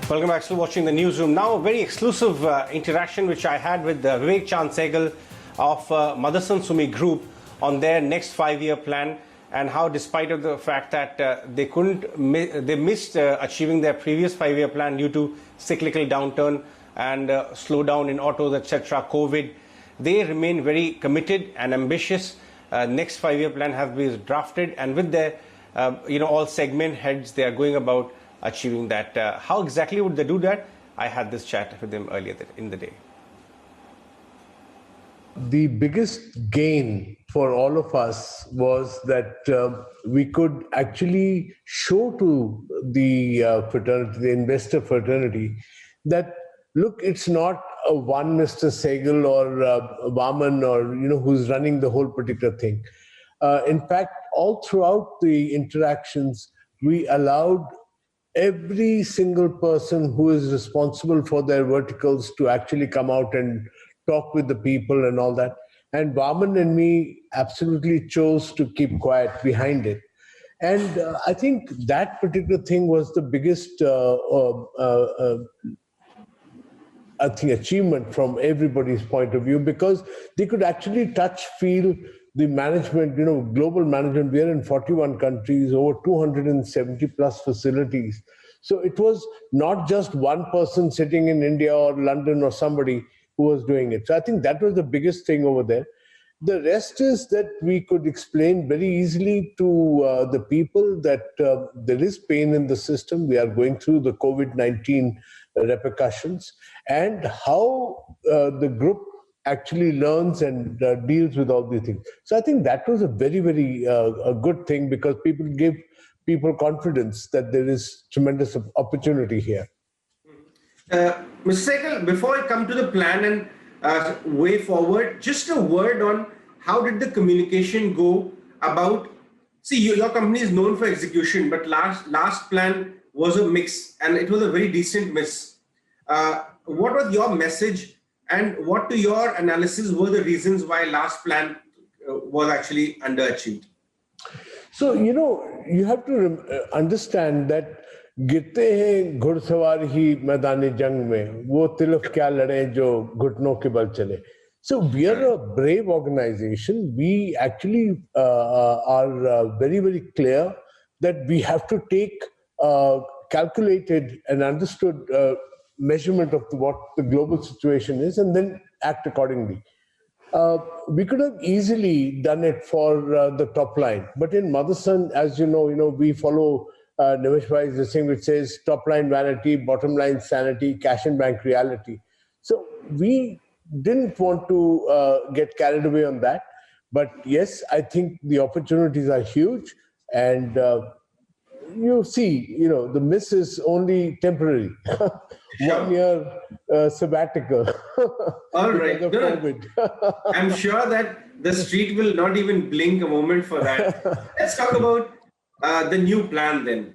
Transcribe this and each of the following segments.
Welcome back. Still watching the newsroom. Now, a very exclusive interaction which I had with Vivek Chaand Sehgal of Motherson Sumi Group on their next 5-year plan, and how, despite of the fact that they missed achieving their previous 5-year plan due to cyclical downturn and slowdown in autos, etc., COVID, they remain very committed and ambitious. Next 5-year plan has been drafted, and with their all segment heads, they are going about achieving that. How exactly would they do that? I had this chat with them earlier in the day. The biggest gain for all of us was that we could actually show to the fraternity, the investor fraternity, that look, it's not a one Mr. Sehgal or Vaaman or who's running the whole particular thing. In fact, all throughout the interactions, we allowed every single person who is responsible for their verticals to actually come out and talk with the people and all that. And Vaaman and me absolutely chose to keep quiet behind it. And I think that particular thing was the biggest achievement from everybody's point of view, because they could actually touch, feel the management, global management. We are in 41 countries, over 270 plus facilities. So it was not just one person sitting in India or London or somebody who was doing it. So I think that was the biggest thing over there. The rest is that we could explain very easily to the people that there is pain in the system. We are going through the COVID-19 repercussions, and how the group actually learns and deals with all these things. So I think that was a very, very a good thing, because people give people confidence that there is tremendous opportunity here. Mr. Sehgal, before I come to the plan and way forward, just a word on how did the communication go about, see, your company is known for execution, but last plan was a mix, and it was a very decent miss. What was your message, and what to your analysis were the reasons why last plan was actually underachieved? So, you have to understand that गिरते हैं घुड़सवार ही मैदानी जंग में, वो तिलक क्या लड़े जो घुटनों के बल चले. So we are a brave organization. We actually are very, very clear that we have to take calculated and understood measurement of what the global situation is, and then act accordingly. We could have easily done it for the top line, but in Motherson, as you know, we follow Nimish Bhai's this thing which says top line vanity, bottom line sanity, cash and bank reality. So we didn't want to get carried away on that, but yes, I think the opportunities are huge, and you see, the miss is only temporary. 1 year sabbatical. All right. I'm sure that the street will not even blink a moment for that. Let's talk about the new plan then.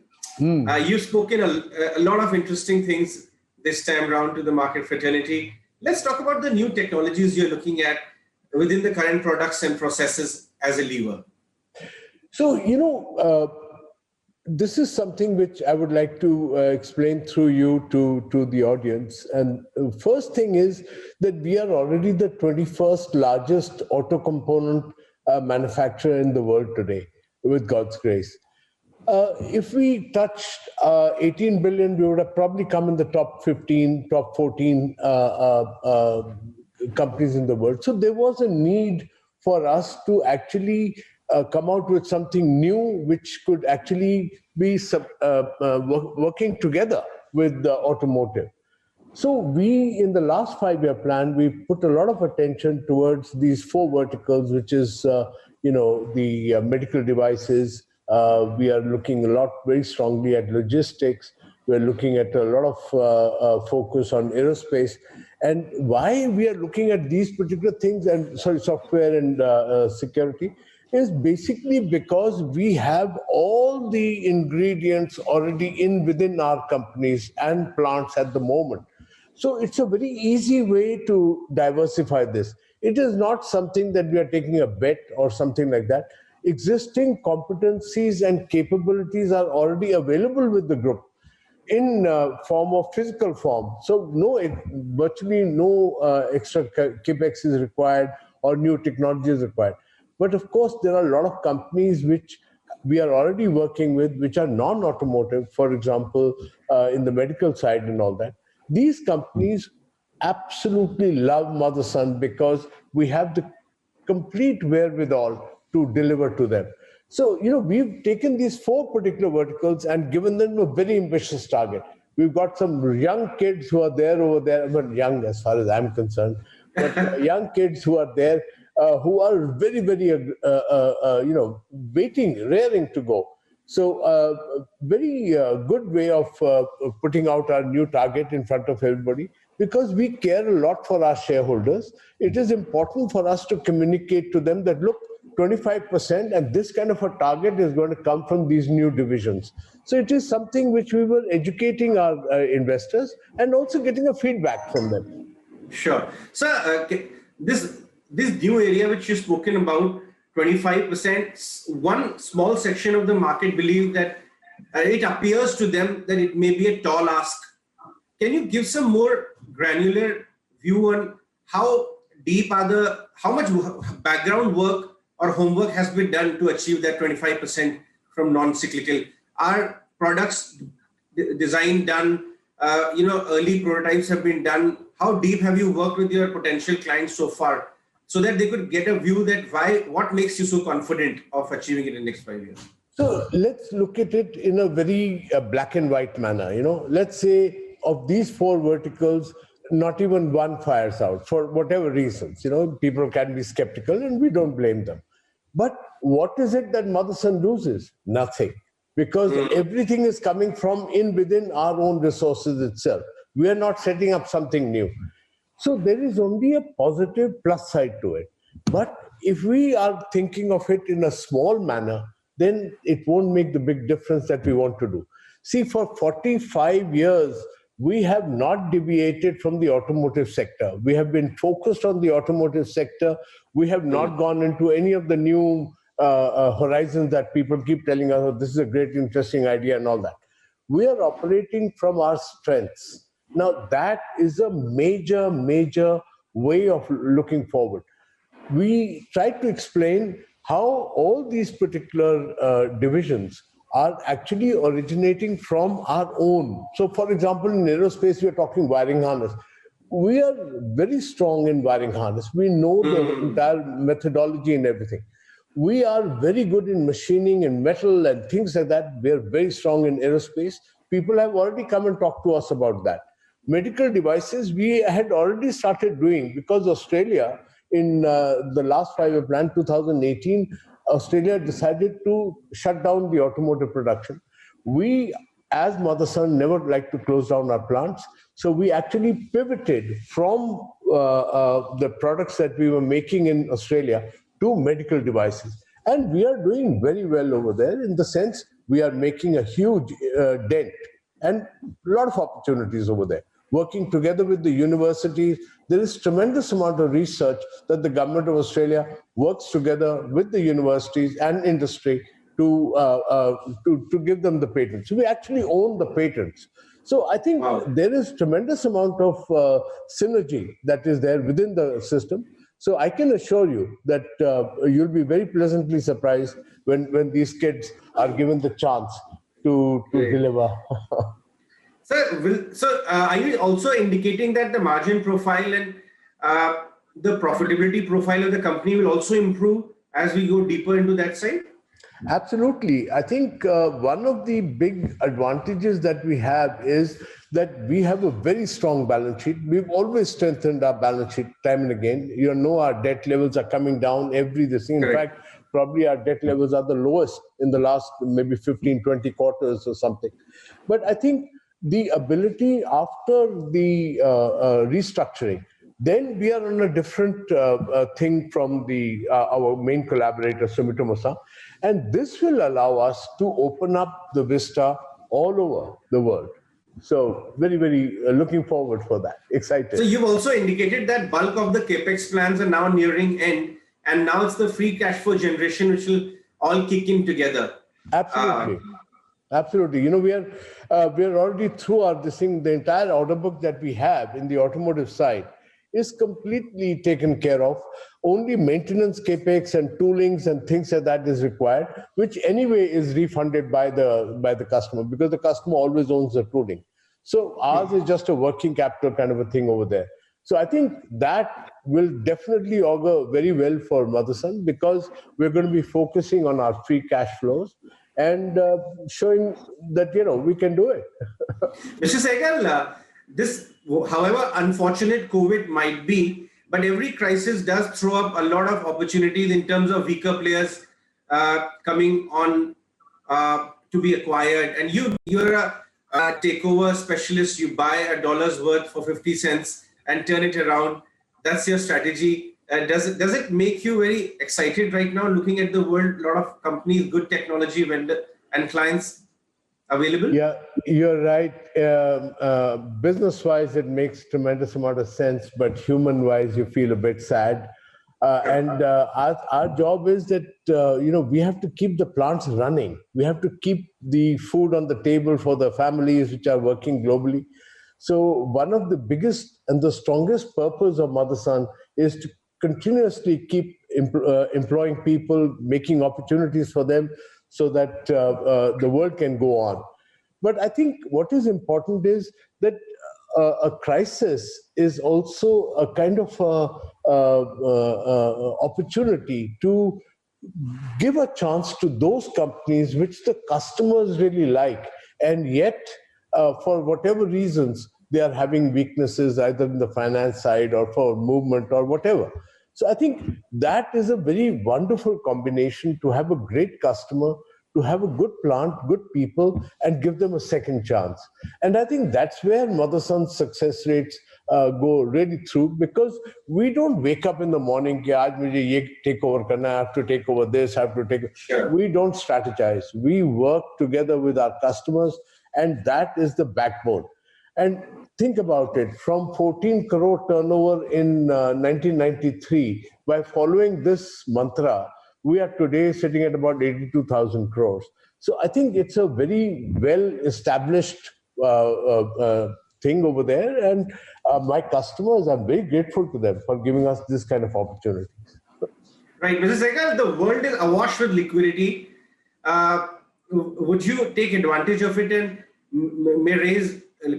You've spoken a lot of interesting things this time around to the market fraternity. Let's talk about the new technologies you're looking at within the current products and processes as a lever. So, this is something which I would like to explain through you to the audience. And first thing is that we are already the 21st largest auto component manufacturer in the world today, with God's grace. If we touched 18 billion, we would have probably come in the top 15, top 14 companies in the world. So there was a need for us to actually come out with something new, which could actually be working together with the automotive. So we, in the last 5-year plan, we put a lot of attention towards these 4 verticals, which is, the medical devices. We are looking very strongly at logistics. We're looking at a lot of focus on aerospace. And why we are looking at these particular things, software and security, is basically because we have all the ingredients already within our companies and plants at the moment. So it's a very easy way to diversify this. It is not something that we are taking a bet or something like that. existing competencies and capabilities are already available with the group in form of physical form. So virtually no extra capex is required or new technology is required. But of course, there are a lot of companies which we are already working with, which are non-automotive, for example, in the medical side and all that. These companies absolutely love Motherson because we have the complete wherewithal to deliver to them. So, we've taken these four particular verticals and given them a very ambitious target. We've got some young kids who are there over there, but young as far as I'm concerned, but young kids who are there who are very, very, raring to go. So, very good way of putting out our new target in front of everybody because we care a lot for our shareholders. It is important for us to communicate to them that, look, 25% and this kind of a target is going to come from these new divisions. So it is something which we were educating our investors and also getting a feedback from them. Sure. So this new area which you've spoken about, 25%, one small section of the market believe that it appears to them that it may be a tall ask. Can you give some more granular view on how deep are how much background work or homework has been done to achieve that 25% from non-cyclical? Are products design done? Early prototypes have been done. How deep have you worked with your potential clients so far, so that they could get a view that what makes you so confident of achieving it in the next 5 years? So let's look at it in a very black and white manner. Let's say of these four verticals, not even one fires out for whatever reasons. People can be skeptical and we don't blame them. But what is it that Motherson loses? Nothing. Because everything is coming from within our own resources itself. We are not setting up something new. So there is only a positive plus side to it. But if we are thinking of it in a small manner, then it won't make the big difference that we want to do. See, for 45 years, we have not deviated from the automotive sector. We have been focused on the automotive sector. We have not gone into any of the new horizons that people keep telling us, oh, this is a great, interesting idea and all that. We are operating from our strengths. Now, that is a major, major way of looking forward. We tried to explain how all these particular divisions are actually originating from our own. So, for example, in aerospace, we are talking wiring harness. We are very strong in wiring harness. We know the entire methodology and everything. We are very good in machining and metal and things like that. We are very strong in aerospace. People have already come and talked to us about that. Medical devices, we had already started doing because Australia, in the last 5-year plan, 2018, Australia decided to shut down the automotive production. We, as Motherson, never like to close down our plants. So we actually pivoted from the products that we were making in Australia to medical devices. And we are doing very well over there in the sense we are making a huge dent and a lot of opportunities over there. Working together with the universities, there is tremendous amount of research that the government of Australia works together with the universities and industry to give them the patents. So we actually own the patents. So I think there is tremendous amount of synergy that is there within the system. So I can assure you that you'll be very pleasantly surprised when these kids are given the chance to deliver. So, are you also indicating that the margin profile and the profitability profile of the company will also improve as we go deeper into that side? Absolutely. I think one of the big advantages that we have is that we have a very strong balance sheet. We've always strengthened our balance sheet time and again. Our debt levels are coming down this thing. In fact, probably our debt levels are the lowest in the last maybe 15, 20 quarters or something. But I think the ability after the restructuring, then we are on a different thing from our main collaborator, Sumitomo-san. And this will allow us to open up the vista all over the world. So very, very looking forward for that. Excited. So you've also indicated that bulk of the capex plans are now nearing end, and now it's the free cash flow generation which will all kick in together. Absolutely. Absolutely. You know, we are already through this thing. The entire order book that we have in the automotive side is completely taken care of. Only maintenance capex and toolings and things like that is required, which anyway is refunded by the customer, because the customer always owns the tooling. So ours is just a working capital kind of a thing over there. So I think that will definitely augur very well for Motherson, because we're going to be focusing on our free cash flows and showing that, you know, we can do it. Mr. Sehgal, this, however unfortunate COVID might be, but every crisis does throw up a lot of opportunities in terms of weaker players coming on to be acquired. And you're a takeover specialist. You buy a dollar's worth for 50 cents and turn it around. That's your strategy. Does it make you very excited right now, looking at the world, a lot of companies, good technology vendor and clients available? Yeah, you're right. Business-wise, it makes tremendous amount of sense, but human-wise, you feel a bit sad. And our job is that, you know, we have to keep the plants running. We have to keep the food on the table for the families which are working globally. So one of the biggest and the strongest purpose of Motherson is to continuously keep employing people, making opportunities for them, so that the world can go on. But I think what is important is that a crisis is also a kind of opportunity to give a chance to those companies which the customers really like, and yet for whatever reasons they are having weaknesses either in the finance side or for movement or whatever. So I think that is a very wonderful combination, to have a great customer, to have a good plant, good people, and give them a second chance. And I think that's where Motherson's success rates go really through, because we don't wake up in the morning, "Ki, aaj mujhe ye take over karna, I have to take over this, I have to take." Sure. We don't strategize. We work together with our customers, and that is the backbone. And think about it, from 14 crore turnover in 1993, by following this mantra, we are today sitting at about 82,000 crores. So I think it's a very well-established thing over there. And my customers, I'm very grateful to them for giving us this kind of opportunity. Right. Mr. Sehgal, the world is awash with liquidity. Would you take advantage of it and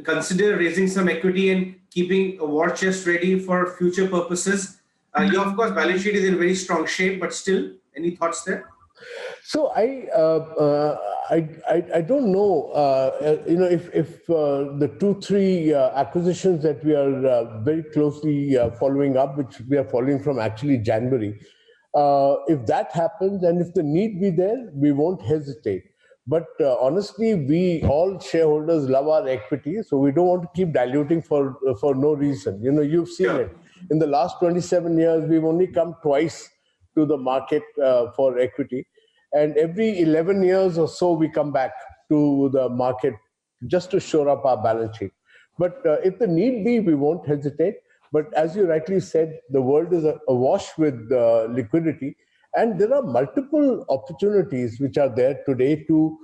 consider raising some equity and keeping a war chest ready for future purposes? Your, of course, balance sheet is in very strong shape, but still, any thoughts there? So I don't know, you know, if the 2-3 acquisitions that we are very closely following up, which we are following from actually January, if that happens and if the need be there, we won't hesitate. But honestly, we all shareholders love our equity, so we don't want to keep diluting for no reason. You know, you've seen it. In the last 27 years, we've only come twice to the market for equity. And every 11 years or so, we come back to the market just to shore up our balance sheet. But if the need be, we won't hesitate. But as you rightly said, the world is awash with liquidity. And there are multiple opportunities which are there today to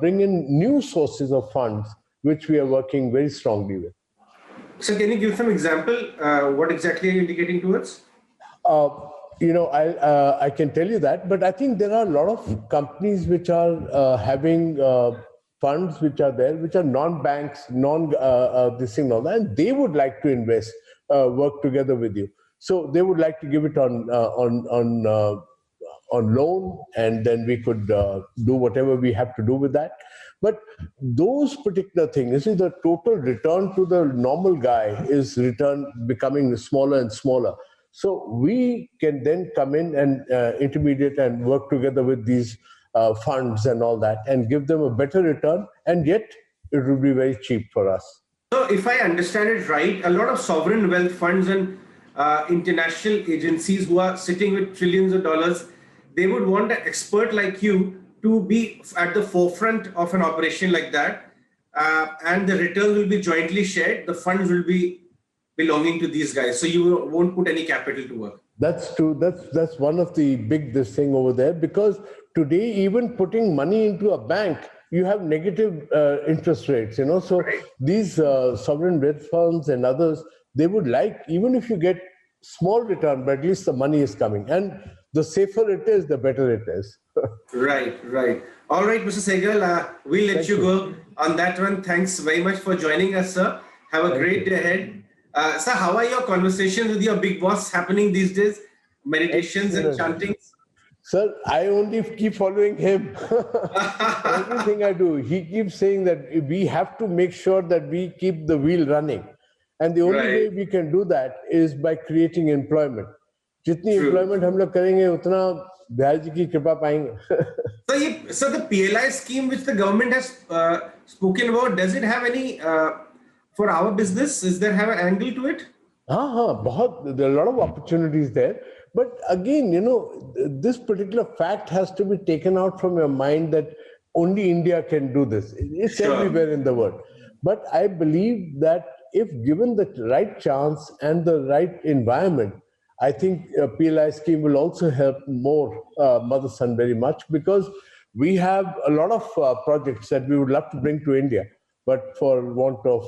bring in new sources of funds, which we are working very strongly with. So can you give some example? What exactly are you indicating towards? You know, I can tell you that, but I think there are a lot of companies which are having funds which are there, which are non-banks, this thing, all that, and they would like to invest, work together with you. So they would like to give it on loan, and then we could do whatever we have to do with that. But those particular things, you see, the total return to the normal guy is becoming smaller and smaller. So we can then come in and intermediate and work together with these funds and all that, and give them a better return, and yet it will be very cheap for us. So if I understand it right, a lot of sovereign wealth funds and international agencies who are sitting with trillions of dollars, they would want an expert like you to be at the forefront of an operation like that, and the return will be jointly shared. The funds will be belonging to these guys, so you won't put any capital to work. That's true. That's one of the big this thing over there, because today, even putting money into a bank, you have negative interest rates, you know. So these sovereign wealth funds and others, they would like, even if you get small return, but at least the money is coming. And the safer it is, the better it is. Right, right. All right, Mr. Sehgal, we'll let Thank you you. go on that one. Thanks very much for joining us, sir. Have a Thank great you. day ahead. Sir, how are your conversations with your big boss happening these days? Meditations and Excellent. chantings? Sir, I only keep following him. Everything I do, he keeps saying that we have to make sure that we keep the wheel running. And the only way Right, we can do that is by creating employment. जितनी true. employment हम लोग करेंगे उतना बिहार जी की कृपा पाएंगे. So the PLI scheme which the government has spoken about, does it have any for our business? Is there have an angle to it? There are a lot of opportunities there. But again, you know, this particular fact has to be taken out from your mind that only India can do this. It's Sure. everywhere in the world. But I believe that if given the right chance and the right environment, I think PLI scheme will also help more Motherson very much, because we have a lot of projects that we would love to bring to India, but for want of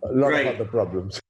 a lot of Right. other problems.